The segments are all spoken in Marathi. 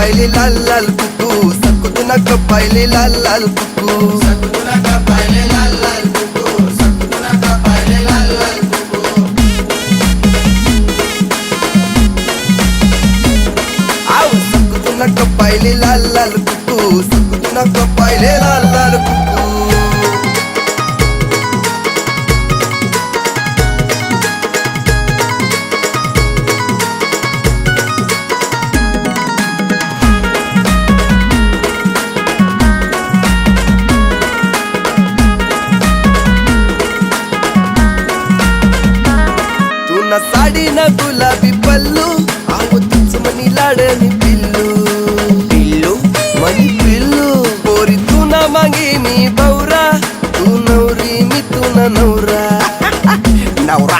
पाहिले लाल लाल कुकू सकून पाहिले लाल लाल कुकू पाहिले लाल लाल कुकू पाहिले लाल लाल कुकू आव सकून पाहिले लाल लाल कुकू सकून पाहिले लाल लाल कुकू ना साडी ना गुलाबी पल्लू आव तुझ मनी लाडणी पिल्लू पिल्लू मनी पिल्लू पोरी तू ना मागे मी बौरा तू नवरी मी तू ना नवरा नवरा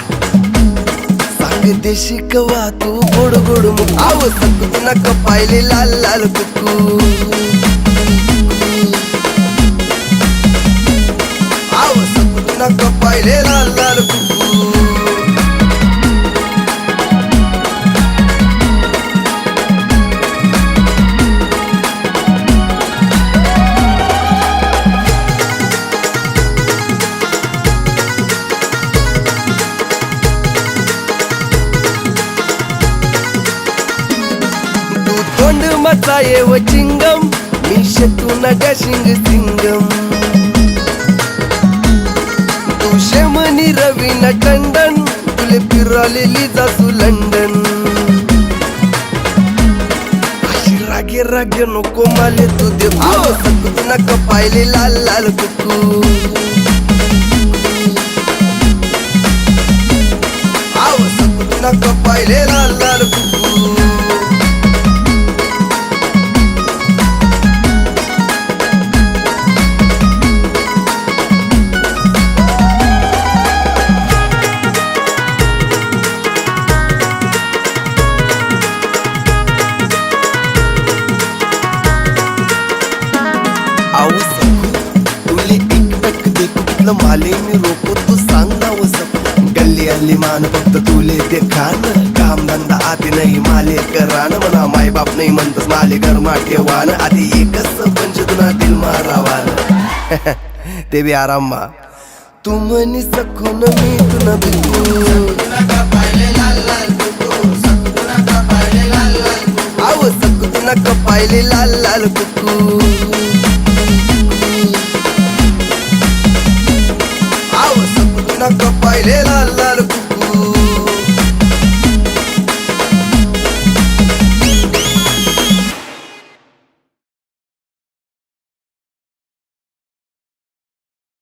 सांग दे शिकवा तू गोड गोड मुख आव सकून पाहिले लाल लाल कुकू आव सकून पाहिले लाल लाल कुकू तोंड मचाये व चिंगम मिशेतून डॅशिंग सिंगम तू शेमनी रवीना टंडन तुले फिरवलेली जासू लंडन अशी रागे रागे नको माले तू दे सकून पाहिले लाल लाल कुकू आव सकून पाहिले लाल लाल कुकू तुले एक टक देखू कितलं माले मी रोको तू सांग ना वसप गल्ली आली मान फक्त तुले ते खान काम धंदा आधी नाही माले करान म्हणा माय बाप नाही म्हणतस माले घर ठेवान आधी एकच पंच तुला दिल मारावान ते बी आराम मा तू म्हणी सकून मी तुला बिकू पाहिले लाल लाल कुकू आव सकून पाहिले लाल लाल कुकू